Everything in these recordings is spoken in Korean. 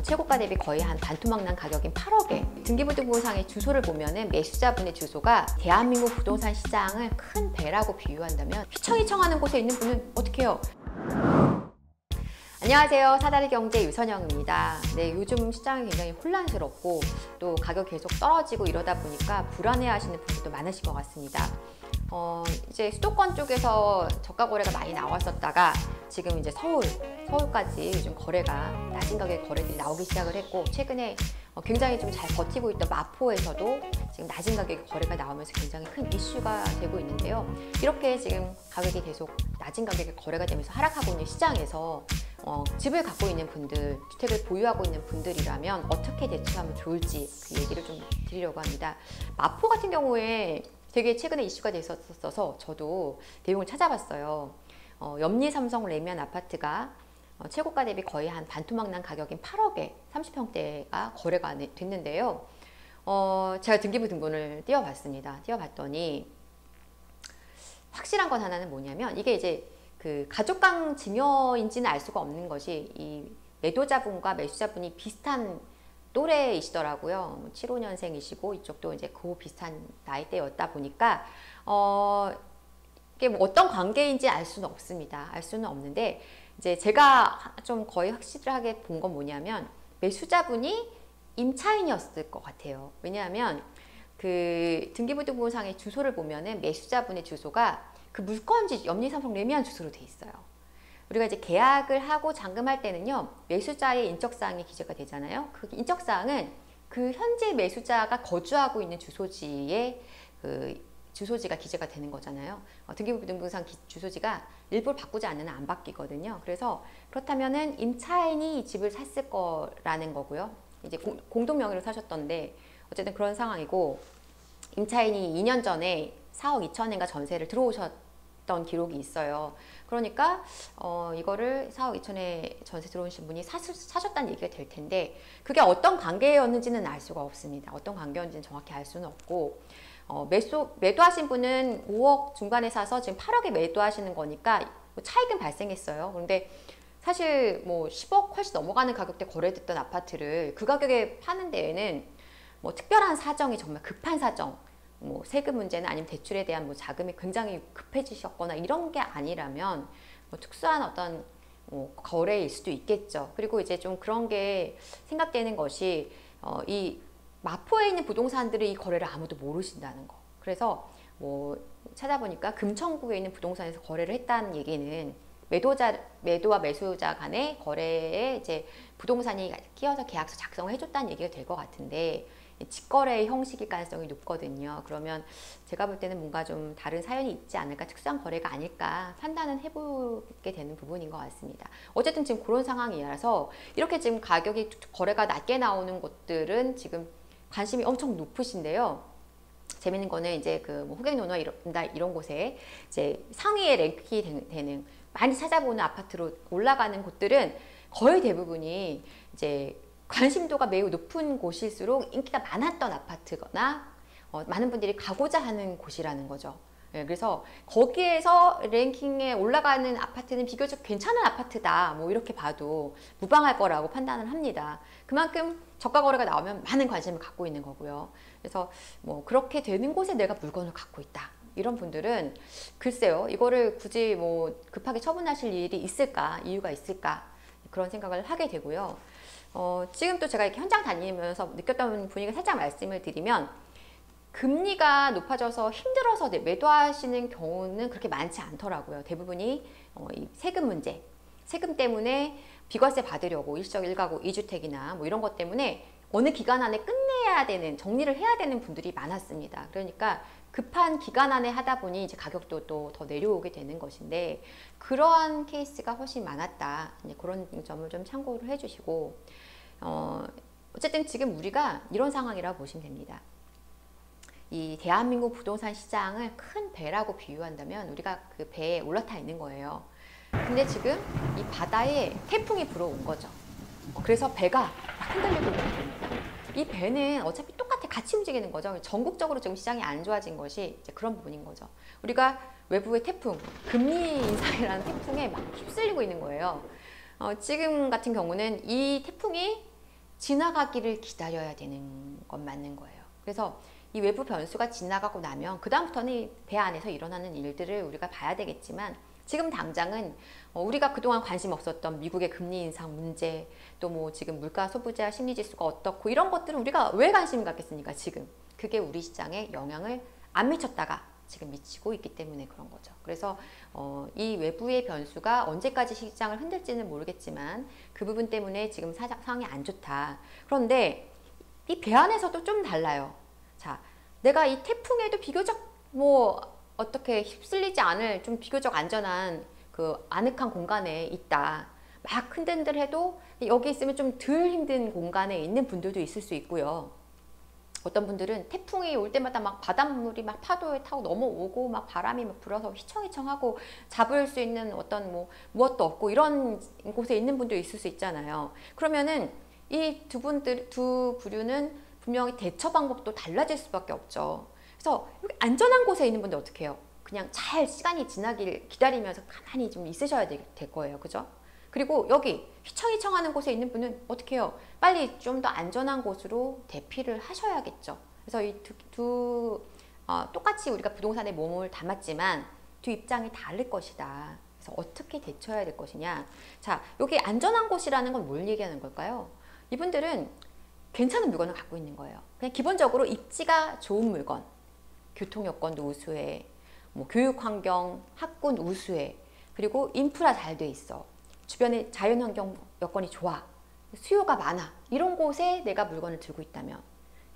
최고가 대비 거의 한 반토막 난 가격인 8억에 등기부등본상의 주소를 보면은 매수자분의 주소가 대한민국 부동산 시장을 큰 배라고 비유한다면 휘청이 청하는 곳에 있는 분은 어떻게 해요? 안녕하세요. 사다리경제 유선영입니다. 네, 요즘 시장이 굉장히 혼란스럽고 또 가격 계속 떨어지고 이러다 보니까 불안해하시는 분들도 많으실 것 같습니다. 이제 수도권 쪽에서 저가 거래가 많이 나왔었다가 지금 이제 서울까지 요즘 거래가 낮은 가격의 거래들이 나오기 시작을 했고, 최근에 굉장히 좀 잘 버티고 있던 마포에서도 지금 낮은 가격의 거래가 나오면서 굉장히 큰 이슈가 되고 있는데요. 이렇게 지금 가격이 계속 낮은 가격의 거래가 되면서 하락하고 있는 시장에서 집을 갖고 있는 분들, 주택을 보유하고 있는 분들이라면 어떻게 대처하면 좋을지 그 얘기를 좀 드리려고 합니다. 마포 같은 경우에 되게 최근에 이슈가 됐었어서 저도 내용을 찾아봤어요. 염리 삼성 레미안 아파트가 최고가 대비 거의 한 반토막 난 가격인 8억에 30평대가 거래가 됐는데요. 제가 등기부등본을 띄워봤습니다. 띄워봤더니 확실한 건 하나는 뭐냐면, 이게 이제 그 가족강 증여인지는 알 수가 없는 것이, 이 매도자분과 매수자분이 비슷한 또래이시더라고요. 75년생이시고 이쪽도 이제 그 비슷한 나이대였다 보니까 이게 뭐 어떤 관계인지 알 수는 없습니다. 알 수는 없는데, 이제 제가 좀 거의 확실하게 본 건 뭐냐면 매수자분이 임차인이었을 것 같아요. 왜냐하면 그 등기부등본상의 주소를 보면은 매수자분의 주소가 그 물건지 염리삼성 레미안 주소로 돼 있어요. 우리가 이제 계약을 하고 잔금할 때는요, 매수자의 인적사항이 기재가 되잖아요. 그 인적사항은 그 현재 매수자가 거주하고 있는 주소지에 그 주소지가 기재가 되는 거잖아요. 등기부등본상 주소지가 일부러 바꾸지 않으면 안 바뀌거든요. 그래서 그렇다면은 임차인이 이 집을 샀을 거라는 거고요. 이제 공동 명의로 사셨던데 어쨌든 그런 상황이고, 임차인이 2년 전에 4억 2천엔가 전세를 들어오셨던 기록이 있어요. 그러니까 이거를 4억 2천에 전세 들어오신 분이 사셨다는 얘기가 될 텐데, 그게 어떤 관계였는지는 알 수가 없습니다. 어떤 관계였는지는 정확히 알 수는 없고, 매도하신 분은 5억 중반에 사서 지금 8억에 매도하시는 거니까 뭐 차익은 발생했어요. 그런데 사실 뭐 10억 훨씬 넘어가는 가격대 거래됐던 아파트를 그 가격에 파는 데에는 뭐 특별한 사정이, 정말 급한 사정, 뭐 세금 문제나 아니면 대출에 대한 뭐 자금이 굉장히 급해지셨거나 이런 게 아니라면 뭐 특수한 어떤 거래일 수도 있겠죠. 그리고 이제 좀 그런 게 생각되는 것이 이 마포에 있는 부동산들이 이 거래를 아무도 모르신다는 거. 그래서 뭐 찾아보니까 금천구에 있는 부동산에서 거래를 했다는 얘기는 매도와 매수자 간의 거래에 이제 부동산이 끼어서 계약서 작성을 해줬다는 얘기가 될 것 같은데, 직거래의 형식일 가능성이 높거든요. 그러면 제가 볼 때는 뭔가 좀 다른 사연이 있지 않을까, 특수한 거래가 아닐까 판단은 해보게 되는 부분인 것 같습니다. 어쨌든 지금 그런 상황이라서 이렇게 지금 가격이 거래가 낮게 나오는 곳들은 지금 관심이 엄청 높으신데요. 재밌는 거는 이제 그 뭐 호갱노노 이런 곳에 이제 상위에 랭킹이 되는, 많이 찾아보는 아파트로 올라가는 곳들은 거의 대부분이 이제 관심도가 매우 높은 곳일수록 인기가 많았던 아파트거나 많은 분들이 가고자 하는 곳이라는 거죠. 네, 그래서 거기에서 랭킹에 올라가는 아파트는 비교적 괜찮은 아파트다, 뭐 이렇게 봐도 무방할 거라고 판단을 합니다. 그만큼 저가 거래가 나오면 많은 관심을 갖고 있는 거고요. 그래서 뭐 그렇게 되는 곳에 내가 물건을 갖고 있다, 이런 분들은 글쎄요, 이거를 굳이 뭐 급하게 처분하실 일이 있을까, 이유가 있을까, 그런 생각을 하게 되고요. 지금 또 제가 이렇게 현장 다니면서 느꼈던 분위기를 살짝 말씀을 드리면, 금리가 높아져서 힘들어서 매도하시는 경우는 그렇게 많지 않더라고요. 대부분이 이 세금 문제, 세금 때문에 비과세 받으려고 일시적 1가구 2주택이나 뭐 이런 것 때문에 어느 기간 안에 끝내야 되는, 정리를 해야 되는 분들이 많았습니다. 그러니까 급한 기간 안에 하다 보니 이제 가격도 또 더 내려오게 되는 것인데, 그러한 케이스가 훨씬 많았다, 그런 점을 좀 참고를 해주시고, 어쨌든 지금 우리가 이런 상황이라고 보시면 됩니다. 이 대한민국 부동산 시장을 큰 배라고 비유한다면 우리가 그 배에 올라타 있는 거예요. 근데 지금 이 바다에 태풍이 불어온 거죠. 그래서 배가 막 흔들리고 있는 겁니다. 이 배는 어차피 똑같이 같이 움직이는 거죠. 전국적으로 지금 시장이 안 좋아진 것이 이제 그런 부분인 거죠. 우리가 외부의 태풍, 금리 인상이라는 태풍에 막 휩쓸리고 있는 거예요. 지금 같은 경우는 이 태풍이 지나가기를 기다려야 되는 건 맞는 거예요. 그래서 이 외부 변수가 지나가고 나면 그 다음부터는 배 안에서 일어나는 일들을 우리가 봐야 되겠지만, 지금 당장은 우리가 그동안 관심 없었던 미국의 금리 인상 문제, 또 뭐 지금 물가 소비자 심리지수가 어떻고 이런 것들은 우리가 왜 관심을 갖겠습니까? 지금 그게 우리 시장에 영향을 안 미쳤다가 지금 미치고 있기 때문에 그런 거죠. 그래서 이 외부의 변수가 언제까지 시장을 흔들지는 모르겠지만 그 부분 때문에 지금 상황이 안 좋다. 그런데 이 배 안에서도 좀 달라요. 자, 내가 이 태풍에도 비교적 뭐 어떻게 휩쓸리지 않을 좀 비교적 안전한 그 아늑한 공간에 있다. 막 흔들흔들해도 여기 있으면 좀 덜 힘든 공간에 있는 분들도 있을 수 있고요. 어떤 분들은 태풍이 올 때마다 막 바닷물이 막 파도에 타고 넘어오고 막 바람이 막 불어서 휘청휘청하고 잡을 수 있는 어떤 뭐 무엇도 없고 이런 곳에 있는 분도 있을 수 있잖아요. 그러면은 이 두 부류는 분명히 대처 방법도 달라질 수밖에 없죠. 그래서 여기 안전한 곳에 있는 분들 어떻게 해요? 그냥 잘 시간이 지나길 기다리면서 가만히 좀 있으셔야 될 거예요. 그죠? 그리고 여기 휘청휘청하는 곳에 있는 분은 어떻게 해요? 빨리 좀 더 안전한 곳으로 대피를 하셔야겠죠. 그래서 이 똑같이 우리가 부동산에 몸을 담았지만 두 입장이 다를 것이다. 그래서 어떻게 대처해야 될 것이냐. 자, 여기 안전한 곳이라는 건 뭘 얘기하는 걸까요? 이분들은 괜찮은 물건을 갖고 있는 거예요. 그냥 기본적으로 입지가 좋은 물건, 교통 여건도 우수해, 뭐 교육 환경, 학군 우수해, 그리고 인프라 잘 돼 있어, 주변에 자연환경 여건이 좋아, 수요가 많아, 이런 곳에 내가 물건을 들고 있다면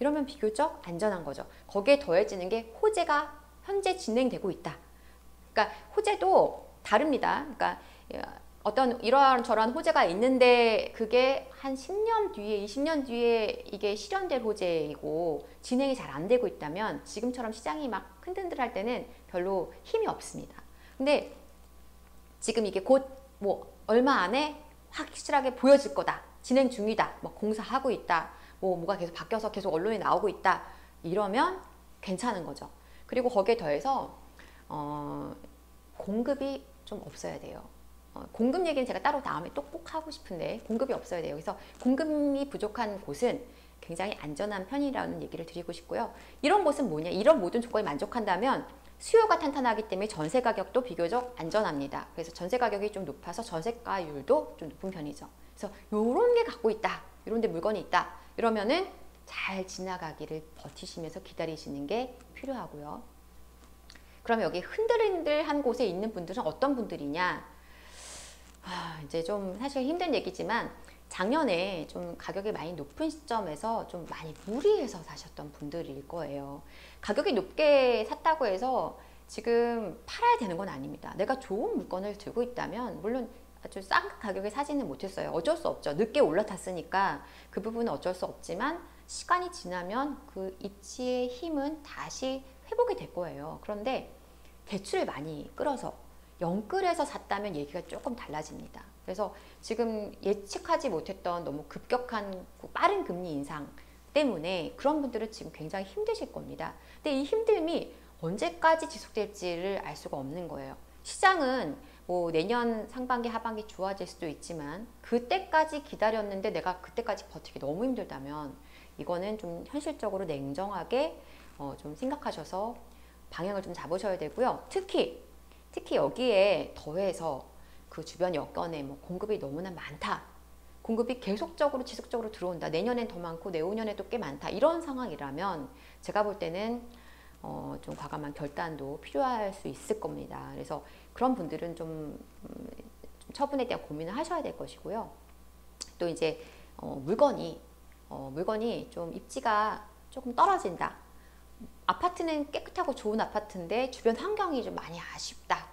이러면 비교적 안전한 거죠. 거기에 더해지는 게 호재가 현재 진행되고 있다. 그러니까 호재도 다릅니다. 그러니까 어떤 이러한 저러한 호재가 있는데 그게 한 10년 뒤에 20년 뒤에 이게 실현될 호재이고 진행이 잘 안 되고 있다면 지금처럼 시장이 막 흔들흔들할 때는 별로 힘이 없습니다. 근데 지금 이게 곧 뭐 얼마 안에 확실하게 보여질 거다, 진행 중이다, 뭐 공사하고 있다, 뭐가 계속 바뀌어서 계속 언론에 나오고 있다, 이러면 괜찮은 거죠. 그리고 거기에 더해서 공급이 좀 없어야 돼요. 공급 얘기는 제가 따로 다음에 또 꼭 하고 싶은데 공급이 없어야 돼요. 그래서 공급이 부족한 곳은 굉장히 안전한 편이라는 얘기를 드리고 싶고요. 이런 곳은 뭐냐? 이런 모든 조건이 만족한다면 수요가 탄탄하기 때문에 전세 가격도 비교적 안전합니다. 그래서 전세 가격이 좀 높아서 전세가율도 좀 높은 편이죠. 그래서 요런 게 갖고 있다, 이런 데 물건이 있다, 이러면은 잘 지나가기를 버티시면서 기다리시는 게 필요하고요. 그러면 여기 흔들흔들한 곳에 있는 분들은 어떤 분들이냐? 이제 좀 사실 힘든 얘기지만 작년에 좀 가격이 많이 높은 시점에서 좀 많이 무리해서 사셨던 분들일 거예요. 가격이 높게 샀다고 해서 지금 팔아야 되는 건 아닙니다. 내가 좋은 물건을 들고 있다면 물론 아주 싼 가격에 사지는 못했어요. 어쩔 수 없죠. 늦게 올라탔으니까 그 부분은 어쩔 수 없지만 시간이 지나면 그 입지의 힘은 다시 회복이 될 거예요. 그런데 대출을 많이 끌어서 영끌해서 샀다면 얘기가 조금 달라집니다. 그래서 지금 예측하지 못했던 너무 급격한 빠른 금리 인상 때문에 그런 분들은 지금 굉장히 힘드실 겁니다. 근데 이 힘듦이 언제까지 지속될지를 알 수가 없는 거예요. 시장은 뭐 내년 상반기 하반기 좋아질 수도 있지만 그때까지 기다렸는데 내가 그때까지 버티기 너무 힘들다면 이거는 좀 현실적으로 냉정하게 좀 생각하셔서 방향을 좀 잡으셔야 되고요. 특히 여기에 더해서 그 주변 여건에 뭐 공급이 너무나 많다, 공급이 계속적으로 지속적으로 들어온다, 내년엔 더 많고 내후년에도 꽤 많다, 이런 상황이라면 제가 볼 때는 좀 과감한 결단도 필요할 수 있을 겁니다. 그래서 그런 분들은 좀 처분에 대한 고민을 하셔야 될 것이고요. 또 이제 물건이 좀 입지가 조금 떨어진다, 아파트는 깨끗하고 좋은 아파트인데 주변 환경이 좀 많이 아쉽다,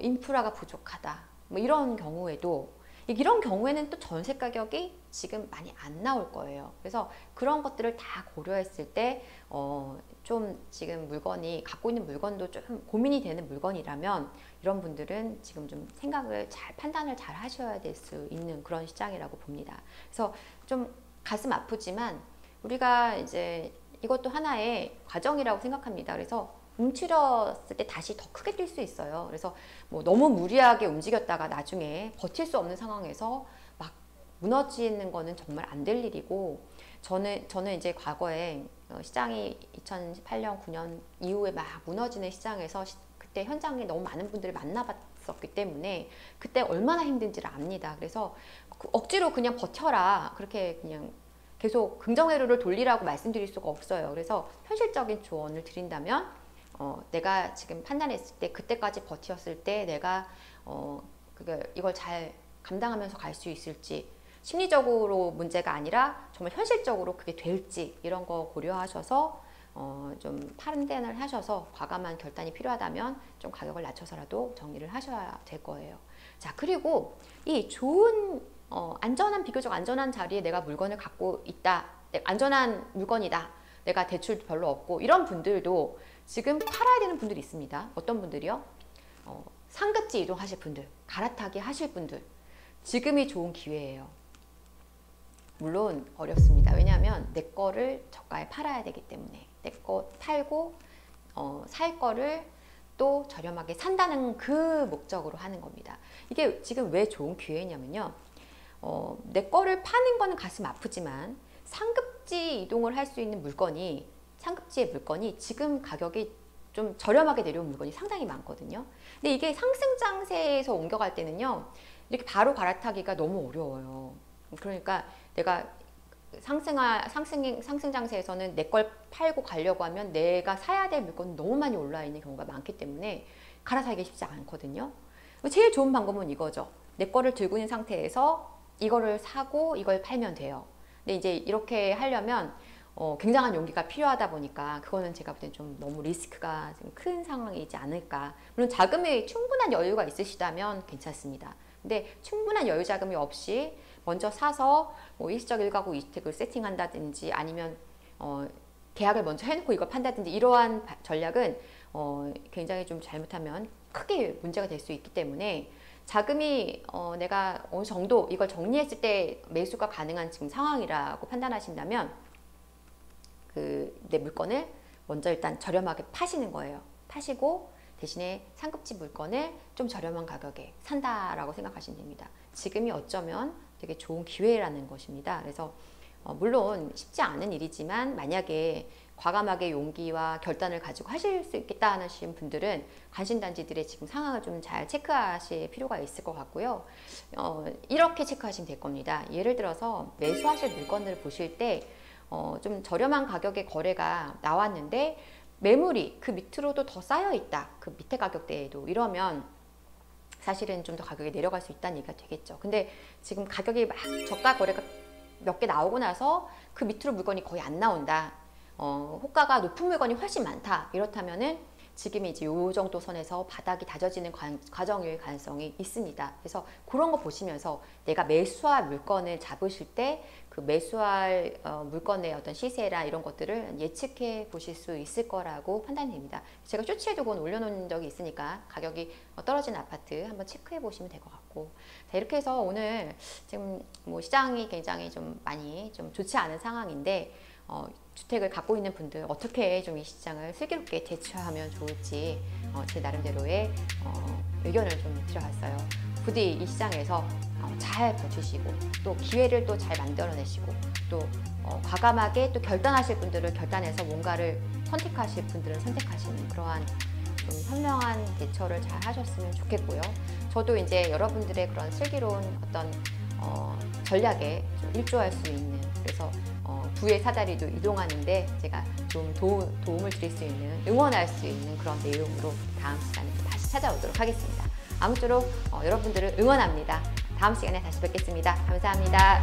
인프라가 부족하다, 뭐 이런 경우에는 또 전세 가격이 지금 많이 안 나올 거예요. 그래서 그런 것들을 다 고려했을 때 좀 지금 물건이 갖고 있는 물건도 좀 고민이 되는 물건이라면 이런 분들은 지금 좀 판단을 잘 하셔야 될 수 있는 그런 시장이라고 봅니다. 그래서 좀 가슴 아프지만 우리가 이제 이것도 하나의 과정이라고 생각합니다. 그래서 움츠렸을 때 다시 더 크게 뛸 수 있어요. 그래서 뭐 너무 무리하게 움직였다가 나중에 버틸 수 없는 상황에서 막 무너지는 거는 정말 안 될 일이고, 저는 이제 과거에 시장이 2018년, 9년 이후에 막 무너지는 시장에서 그때 현장에 너무 많은 분들을 만나봤었기 때문에 그때 얼마나 힘든지를 압니다. 그래서 억지로 그냥 버텨라, 그렇게 그냥 계속 긍정회로를 돌리라고 말씀드릴 수가 없어요. 그래서 현실적인 조언을 드린다면 내가 지금 판단했을 때 그때까지 버텼을 때 내가 이걸 잘 감당하면서 갈 수 있을지, 심리적으로 문제가 아니라 정말 현실적으로 그게 될지 이런 거 고려하셔서 좀 판단을 하셔서 과감한 결단이 필요하다면 좀 가격을 낮춰서라도 정리를 하셔야 될 거예요. 자, 그리고 이 좋은 비교적 안전한 자리에 내가 물건을 갖고 있다, 안전한 물건이다, 내가 대출 별로 없고, 이런 분들도 지금 팔아야 되는 분들이 있습니다. 어떤 분들이요? 상급지 이동하실 분들, 갈아타기 하실 분들, 지금이 좋은 기회예요. 물론 어렵습니다. 왜냐하면 내 거를 저가에 팔아야 되기 때문에, 내 거 팔고 살 거를 또 저렴하게 산다는 그 목적으로 하는 겁니다. 이게 지금 왜 좋은 기회냐면요, 내 거를 파는 거는 가슴 아프지만 상급지 이동을 할 수 있는 물건이, 상급지의 물건이 지금 가격이 좀 저렴하게 내려온 물건이 상당히 많거든요. 근데 이게 상승장세에서 옮겨갈 때는요, 이렇게 바로 갈아타기가 너무 어려워요. 그러니까 내가 상승장세에서는 내 걸 팔고 가려고 하면 내가 사야 될 물건이 너무 많이 올라 있는 경우가 많기 때문에 갈아타기가 쉽지 않거든요. 제일 좋은 방법은 이거죠. 내 거를 들고 있는 상태에서 이거를 사고 이걸 팔면 돼요. 근데 이제 이렇게 하려면 굉장한 용기가 필요하다 보니까 그거는 제가 볼 땐 좀 너무 리스크가 좀 큰 상황이지 않을까. 물론 자금이 충분한 여유가 있으시다면 괜찮습니다. 근데 충분한 여유 자금이 없이 먼저 사서 뭐 일시적 1가구 2주택을 세팅한다든지, 아니면 계약을 먼저 해놓고 이걸 판다든지, 이러한 전략은 굉장히 좀 잘못하면 크게 문제가 될 수 있기 때문에, 자금이 내가 어느 정도 이걸 정리했을 때 매수가 가능한 지금 상황이라고 판단하신다면 내 물건을 먼저 일단 저렴하게 파시는 거예요. 파시고 대신에 상급지 물건을 좀 저렴한 가격에 산다라고 생각하시면 됩니다. 지금이 어쩌면 되게 좋은 기회라는 것입니다. 그래서 물론 쉽지 않은 일이지만 만약에 과감하게 용기와 결단을 가지고 하실 수 있겠다 하시는 분들은 관심단지들의 지금 상황을 좀 잘 체크하실 필요가 있을 것 같고요. 이렇게 체크하시면 될 겁니다. 예를 들어서 매수하실 물건을 보실 때 좀 저렴한 가격의 거래가 나왔는데 매물이 그 밑으로도 더 쌓여 있다, 그 밑에 가격대에도, 이러면 사실은 좀 더 가격이 내려갈 수 있다는 얘기가 되겠죠. 근데 지금 가격이 막 저가 거래가 몇 개 나오고 나서 그 밑으로 물건이 거의 안 나온다, 호가가 높은 물건이 훨씬 많다, 이렇다면은 지금이 이제 요 정도 선에서 바닥이 다져지는 과정일 가능성이 있습니다. 그래서 그런 거 보시면서 내가 매수할 물건을 잡으실 때 그 매수할 물건의 어떤 시세나 이런 것들을 예측해 보실 수 있을 거라고 판단됩니다. 제가 쇼츠에도 그건 올려놓은 적이 있으니까 가격이 떨어진 아파트 한번 체크해 보시면 될 것 같고, 자, 이렇게 해서 오늘 지금 뭐 시장이 굉장히 좀 많이 좀 좋지 않은 상황인데 주택을 갖고 있는 분들 어떻게 좀 이 시장을 슬기롭게 대처하면 좋을지 제 나름대로의 의견을 좀 드려봤어요. 부디 이 시장에서 잘 버티시고 또 기회를 또 잘 만들어내시고 또 과감하게 또 결단하실 분들을 결단해서 뭔가를 선택하실 분들은 선택하시는 그러한 좀 현명한 대처를 잘 하셨으면 좋겠고요. 저도 이제 여러분들의 그런 슬기로운 어떤 전략에 좀 일조할 수 있는, 그래서 부의 사다리도 이동하는데 제가 좀 도움을 드릴 수 있는, 응원할 수 있는 그런 내용으로 다음 시간에 다시 찾아오도록 하겠습니다. 아무쪼록 여러분들을 응원합니다. 다음 시간에 다시 뵙겠습니다. 감사합니다.